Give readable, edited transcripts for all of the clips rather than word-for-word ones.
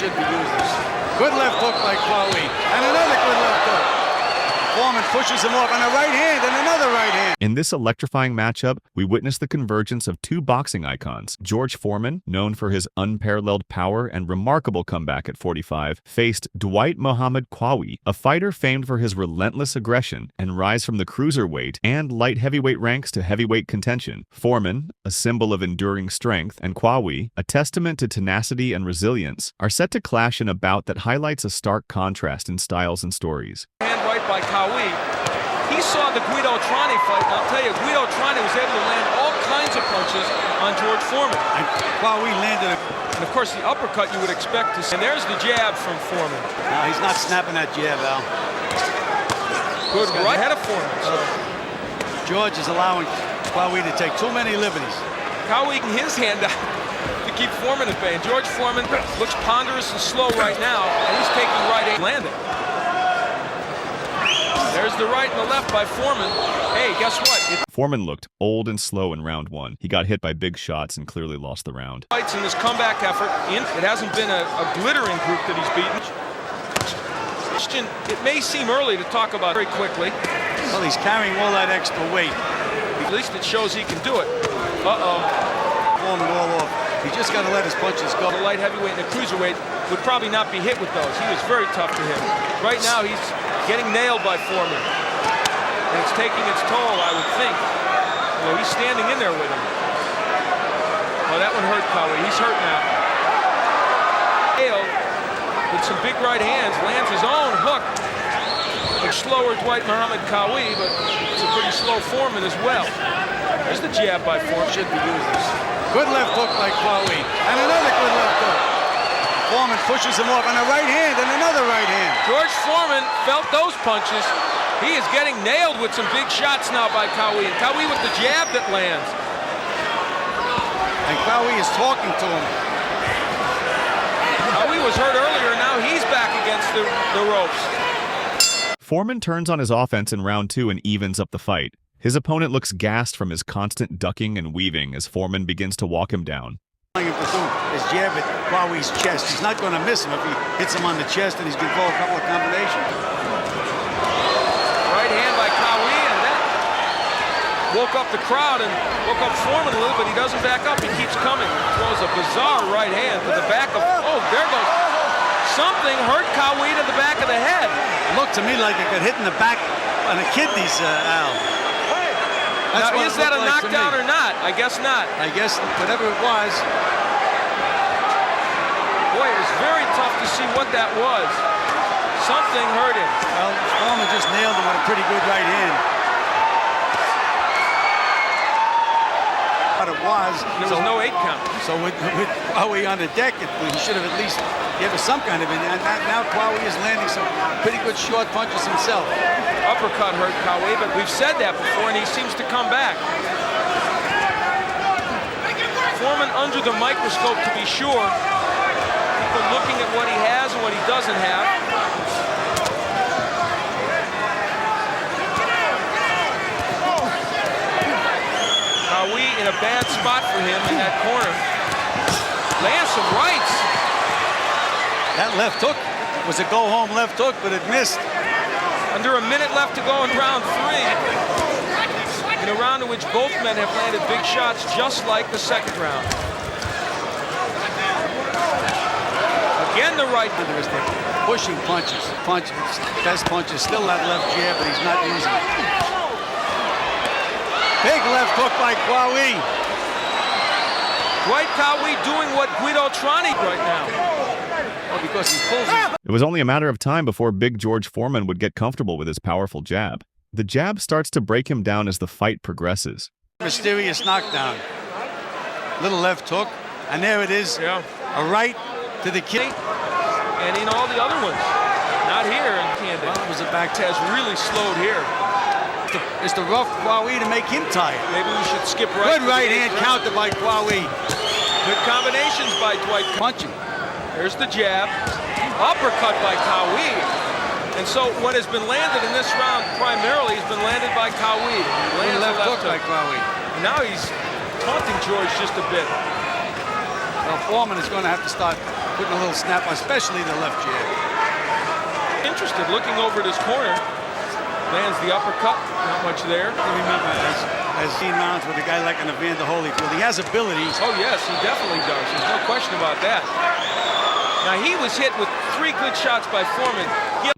should be using. Good left hook by Qawi, and another good left hook. Foreman pushes him off on a right hand and another right hand. In this electrifying matchup, we witnessed the convergence of two boxing icons. George Foreman, known for his unparalleled power and remarkable comeback at 45, faced Dwight Muhammad Qawi, a fighter famed for his relentless aggression and rise from the cruiserweight and light heavyweight ranks to heavyweight contention. Foreman, a symbol of enduring strength, and Qawi, a testament to tenacity and resilience, are set to clash in a bout that highlights a stark contrast in styles and stories. By Qawi. He saw the Guido Trani fight, and I'll tell you, Guido Trani was able to land all kinds of punches on George Foreman. And Qawi landed it. And of course, the uppercut you would expect to see. And there's the jab from Foreman. No, he's not snapping that jab, Al. Good right ahead of Foreman. So. George is allowing Qawi to take too many liberties. Qawi getting his hand out to keep Foreman at bay. And George Foreman looks ponderous and slow right now, and he's taking right aim landing. There's the right and the left by Foreman. Hey, guess what? Foreman looked old and slow in round one. He got hit by big shots and clearly lost the round. Fights in this comeback effort. It hasn't been a glittering group that he's beaten. It may seem early to talk about very quickly. Well, he's carrying all that extra weight. At least it shows he can do it. Uh-oh. Foreman all off. He just got to let his punches go. The light heavyweight and the cruiserweight would probably not be hit with those. He was very tough to hit. Right now, he's getting nailed by Foreman. And it's taking its toll, I would think. Well, he's standing in there with him. Oh, that one hurt Qawi. He's hurt now. Nailed with some big right hands, lands his own hook. A slower Dwight Muhammad Qawi, but it's a pretty slow Foreman as well. There's the jab by Foreman. Should be using. Good left hook by Qawi, and another good left hook. Foreman pushes him off on a right hand and another right hand. George Foreman felt those punches. He is getting nailed with some big shots now by Qawi. And Qawi with the jab that lands. And Qawi is talking to him. Qawi was hurt earlier, and now he's back against the ropes. Foreman turns on his offense in round two and evens up the fight. His opponent looks gassed from his constant ducking and weaving as Foreman begins to walk him down. His jab at Qawi's chest. He's not going to miss him if he hits him on the chest, and he's going to throw a couple of combinations. Right hand by Qawi, and that woke up the crowd and woke up Foreman a little, but he doesn't back up. He keeps coming. Throws a bizarre right hand to the back of. Oh, there goes. Something hurt Qawi to the back of the head. It looked to me like it got hit in the back on the kidneys, Al. Now, is that a knockdown or not? I guess not. I guess whatever it was. Boy, it was very tough to see what that was. Something hurt him. Well, Foreman just nailed him with a pretty good right hand. What it was. There was no 8 count. So with Qawi on the deck, he should have at least given some kind of. And now Qawi is landing some pretty good short punches himself. Uppercut hurt Qawi, but we've said that before, and he seems to come back. Foreman under the microscope, to be sure. People looking at what he has and what he doesn't have. Qawi in a bad spot for him in that corner. Lands some rights. That left hook was a go-home left hook, but it missed. Under a minute left to go in round 3. In a round in which both men have landed big shots just like the second round. Again the right. Pushing punches. Best punches. Still that left jab, but he's not using it. Big left hook by Qawi. Dwight Qawi doing what Guido Trani right now. Well, because he pulls it. It was only a matter of time before big George Foreman would get comfortable with his powerful jab. The jab starts to break him down as the fight progresses. Mysterious knockdown. Little left hook, and there it is. Yeah. A right to the kidney. And in all the other ones. Not here. Well, it was a back has really slowed here. It's the rough Qawi to make him tired. Maybe we should skip right. Good right hand counter by Qawi. Good combinations by Dwight. Punching. There's the jab. Uppercut by Qawi. And so what has been landed in this round primarily has been landed by Qawi. Landed left hook by Qawi. And now he's taunting George just a bit. Well, Foreman is going to have to start putting a little snap, especially the left jab. Interested, looking over at his corner. Lands the uppercut, not much there. I remember as seen rounds with a guy like an Evander Holyfield. He has abilities. Oh yes, he definitely does. There's no question about that. Now he was hit with 3 good shots by Foreman.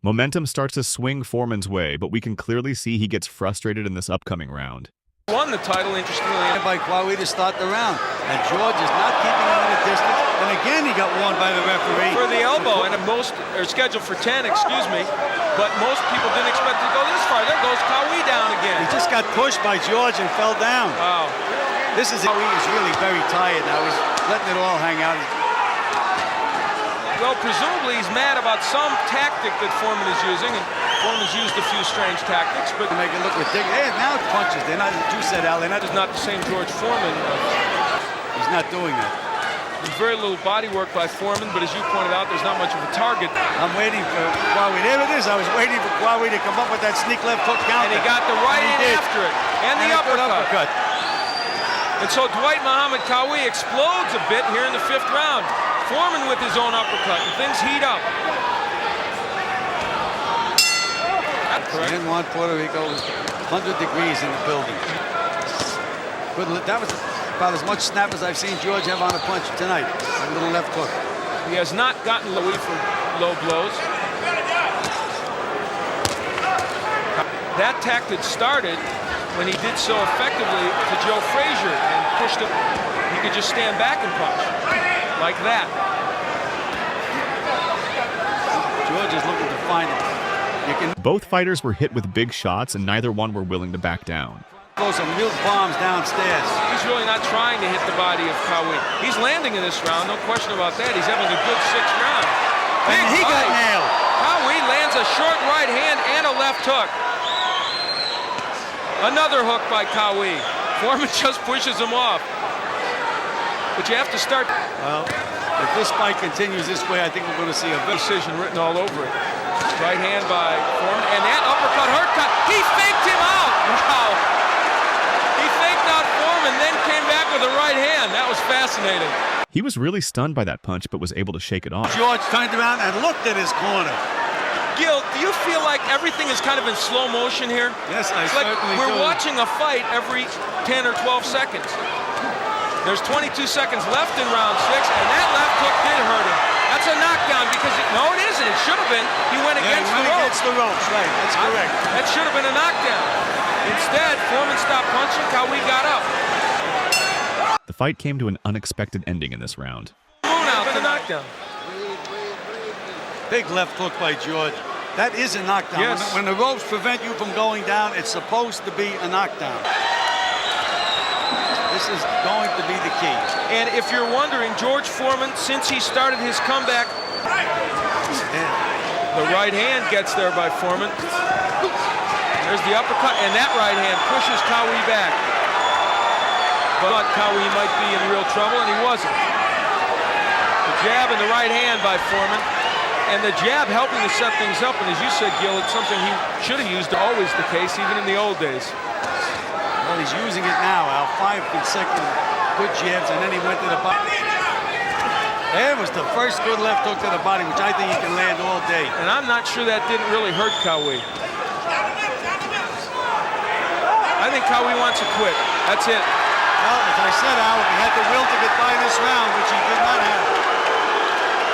Momentum starts to swing Foreman's way, but we can clearly see he gets frustrated in this upcoming round. Won the title, interestingly. By Qawi to start the round. And George is not keeping him at a distance. And again, he got warned by the referee. For the elbow, and most are scheduled for 10, excuse me. But most people didn't expect it to go this far. There goes Qawi down again. He just got pushed by George and fell down. Wow. This is Qawi is really very tired now. He's letting it all hang out. Well, presumably he's mad about some tactic that Foreman is using, and Foreman's used a few strange tactics, but make it look ridiculous. Hey, now it's punches. They're not, as you said, Al, they're not. it's not the same George Foreman. He's not doing that. There's very little body work by Foreman, but as you pointed out, there's not much of a target. I'm waiting for Qawi. There it is. I was waiting for Qawi to come up with that sneak left hook counter. And he got the right hand after it, and the uppercut. And so Dwight Muhammad Qawi explodes a bit here in the 5th round. Foreman with his own uppercut, and things heat up. San Juan, Puerto Rico, 100 degrees in the building. That was about as much snap as I've seen George have on a punch tonight. A little left hook. He has not gotten Louis for low blows. That tactic started when he did so effectively to Joe Frazier and pushed him. He could just stand back and punch. Like that. George is looking to find it. Both fighters were hit with big shots, and neither one were willing to back down. Throw some real bombs downstairs. He's really not trying to hit the body of Qawi. He's landing in this round, no question about that. He's having a good 6th round. And he got nailed. Qawi lands a short right hand and a left hook. Another hook by Qawi. Foreman just pushes him off. But you have to start. Well, if this fight continues this way, I think we're going to see a decision written all over it. Right hand by Foreman, and that uppercut hurt. He faked him out. Wow. He faked out Foreman, then came back with a right hand. That was fascinating. He was really stunned by that punch, but was able to shake it off. George turned around and looked at his corner. Gil, do you feel like everything is kind of in slow motion here? Yes, I certainly do. We're watching a fight every 10 or 12 seconds. There's 22 seconds left in round 6, and that left hook did hurt him. That's a knockdown because no, it isn't. It should have been. He went against the ropes. Against the ropes, right? That's correct. That should have been a knockdown. Instead, Foreman stopped punching. Qawi got up. The fight came to an unexpected ending in this round. Moon out the knockdown. Big left hook by George. That is a knockdown. Yes. When the ropes prevent you from going down, it's supposed to be a knockdown. This is going to be the key. And if you're wondering, George Foreman, since he started his comeback, the right hand gets there by Foreman. There's the uppercut, and that right hand pushes Qawi back. But Qawi might be in real trouble, and he wasn't. The jab and the right hand by Foreman. And the jab helping to set things up, and as you said, Gil, it's something he should have used, always the case, even in the old days. Well, he's using it now, Al. 5 consecutive good jabs, and then he went to the body. There was the first good left hook to the body, which I think he can land all day. And I'm not sure that didn't really hurt Qawi. I think Qawi wants to quit. That's it. Well, as I said, Al, he had the will to get by this round, which he did not have.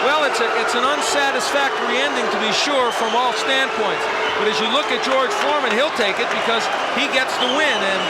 Well, it's an unsatisfactory ending, to be sure, from all standpoints. But as you look at George Foreman, he'll take it because he gets the win. And